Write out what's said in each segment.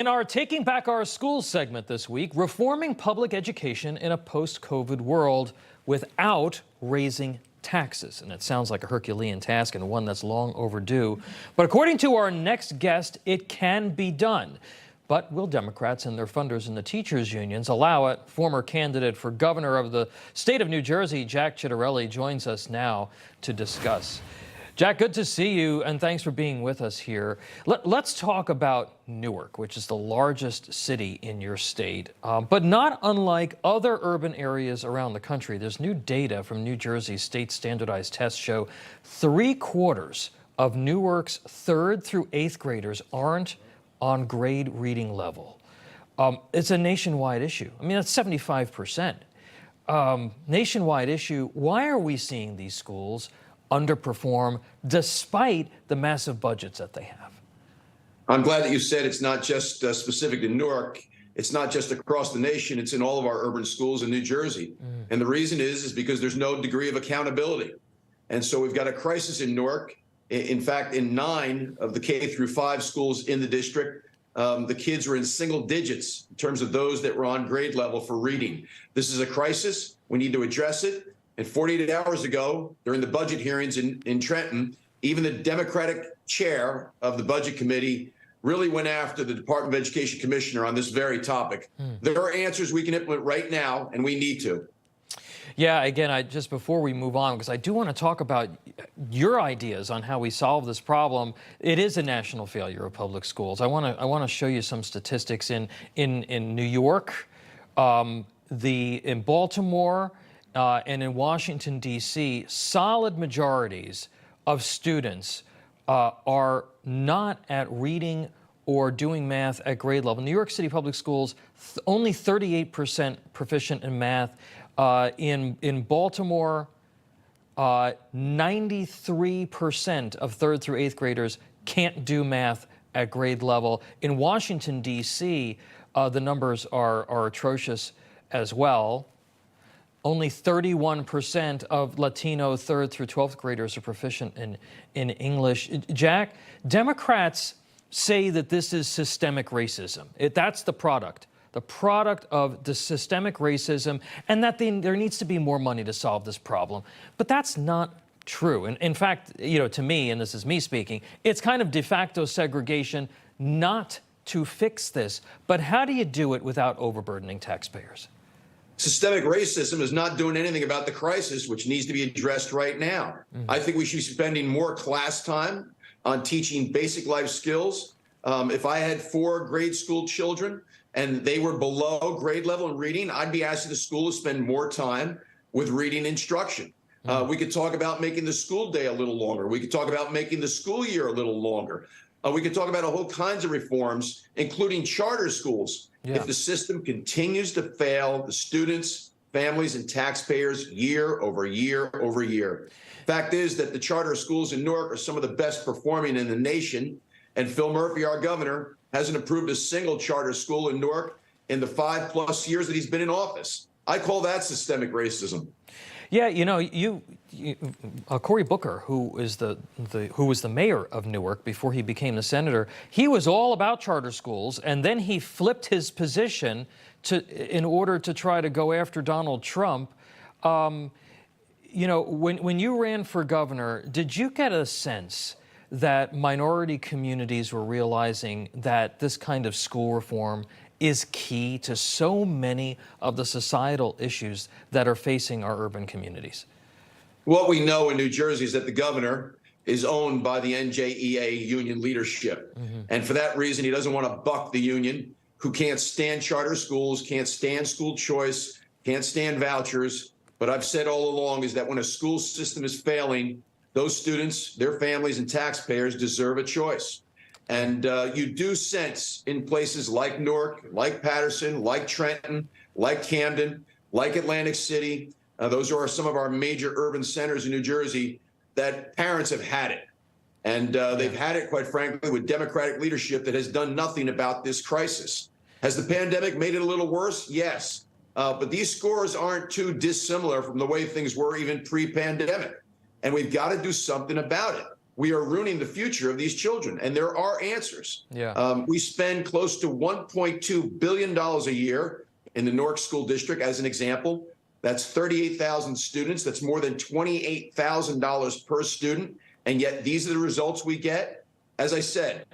In our Taking Back Our Schools segment this week, reforming public education in a post-COVID world without raising taxes. And it sounds like a Herculean task and one that's long overdue. But according to our next guest, it can be done. But will Democrats and their funders in the teachers' unions allow it? Former candidate for governor of the state of New Jersey, Jack Ciattarelli, joins us now to discuss. Jack, good to see you, and thanks for being with us here. Let's talk about Newark, which is the largest city in your state, but not unlike other urban areas around the country. There's new data from New Jersey's state standardized tests show 3/4 of Newark's 3rd through 8th graders aren't on grade reading level. It's a nationwide issue. I mean, that's 75%. Nationwide issue. Why are we seeing these schools underperform despite the massive budgets that they have? I'm glad that you said it's not just specific to Newark. It's not just across the nation. It's in all of our urban schools in New Jersey. And the reason is because there's no degree of accountability. And so we've got a crisis in Newark. In fact, in 9 of the K through 5 schools in the district, the kids were in single digits in terms of those that were on grade level for reading. This is a crisis. We need to address it. And 48 hours ago, during the budget hearings in Trenton, even the Democratic chair of the budget committee really went after the Department of Education commissioner on this very topic. There are answers we can implement right now, and we need to. Yeah, again, just before we move on, because I do want to talk about your ideas on how we solve this problem. It is a national failure of public schools. I want to show you some statistics in New York, in Baltimore, and in Washington, D.C., solid majorities of students are not at reading or doing math at grade level. New York City Public Schools, only 38% proficient in math. In Baltimore, 93% of 3rd through 8th graders can't do math at grade level. In Washington, D.C., the numbers are atrocious as well. Only 31% of Latino 3rd through 12th graders are proficient in English. Jack, Democrats say that this is systemic racism. That's the product of the systemic racism, and that there needs to be more money to solve this problem. But that's not true. And in fact, to me, and this is me speaking, it's kind of de facto segregation not to fix this. But how do you do it without overburdening taxpayers? Systemic racism is not doing anything about the crisis, which needs to be addressed right now. I think we should be spending more class time on teaching basic life skills. If I had 4 grade school children and they were below grade level in reading, I'd be asking the school to spend more time with reading instruction. We could talk about making the school day a little longer. We could talk about making the school year a little longer. We could talk about a whole kinds of reforms, including charter schools. Yeah. If the system continues to fail the students, families, and taxpayers year over year over year. Fact is that the charter schools in Newark are some of the best performing in the nation. And Phil Murphy, our governor, hasn't approved a single charter school in Newark in the 5+ years that he's been in office. I call that systemic racism. Yeah, Cory Booker, who was the mayor of Newark before he became the senator, he was all about charter schools, and then he flipped his position in order to try to go after Donald Trump. When you ran for governor, did you get a sense that minority communities were realizing that this kind of school reform is key to so many of the societal issues that are facing our urban communities? What we know in New Jersey is that the governor is owned by the NJEA union leadership. And for that reason, he doesn't want to buck the union, who can't stand charter schools, can't stand school choice, can't stand vouchers. But I've said all along is that when a school system is failing, those students, their families, and taxpayers deserve a choice. And you do sense in places like Newark, like Paterson, like Trenton, like Camden, like Atlantic City, those are some of our major urban centers in New Jersey, that parents have had it. And they've had it, quite frankly, with Democratic leadership that has done nothing about this crisis. Has the pandemic made it a little worse? Yes. But these scores aren't too dissimilar from the way things were even pre-pandemic. And we've got to do something about it. we are ruining the future of these children. And there are answers. Yeah. We spend close to $1.2 billion a year in the Newark School District, as an example. That's 38,000 students. That's more than $28,000 per student. And yet these are the results we get. As I said,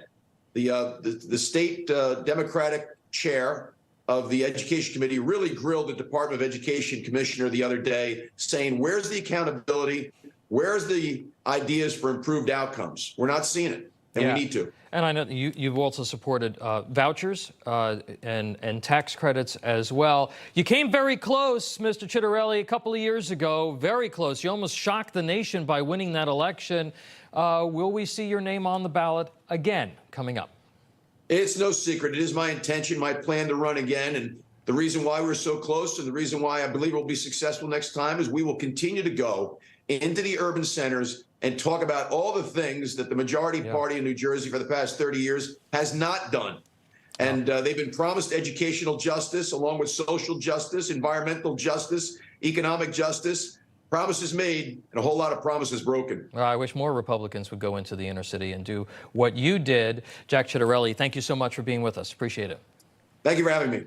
the state Democratic chair of the Education Committee really grilled the Department of Education commissioner the other day, saying, where's the accountability? Where's the ideas for improved outcomes? We're not seeing it, and we need to. And I know you've also supported vouchers and tax credits as well. You came very close, Mr. Ciattarelli, a couple of years ago, very close. You almost shocked the nation by winning that election. Will we see your name on the ballot again coming up? It's no secret. It is my intention, my plan to run again. And the reason why we're so close and the reason why I believe we'll be successful next time is we will continue to go into the urban centers and talk about all the things that the majority party in New Jersey for the past 30 years has not done. And they've been promised educational justice along with social justice, environmental justice, economic justice. Promises made and a whole lot of promises broken. Well, I wish more Republicans would go into the inner city and do what you did. Jack Ciattarelli, thank you so much for being with us. Appreciate it. Thank you for having me.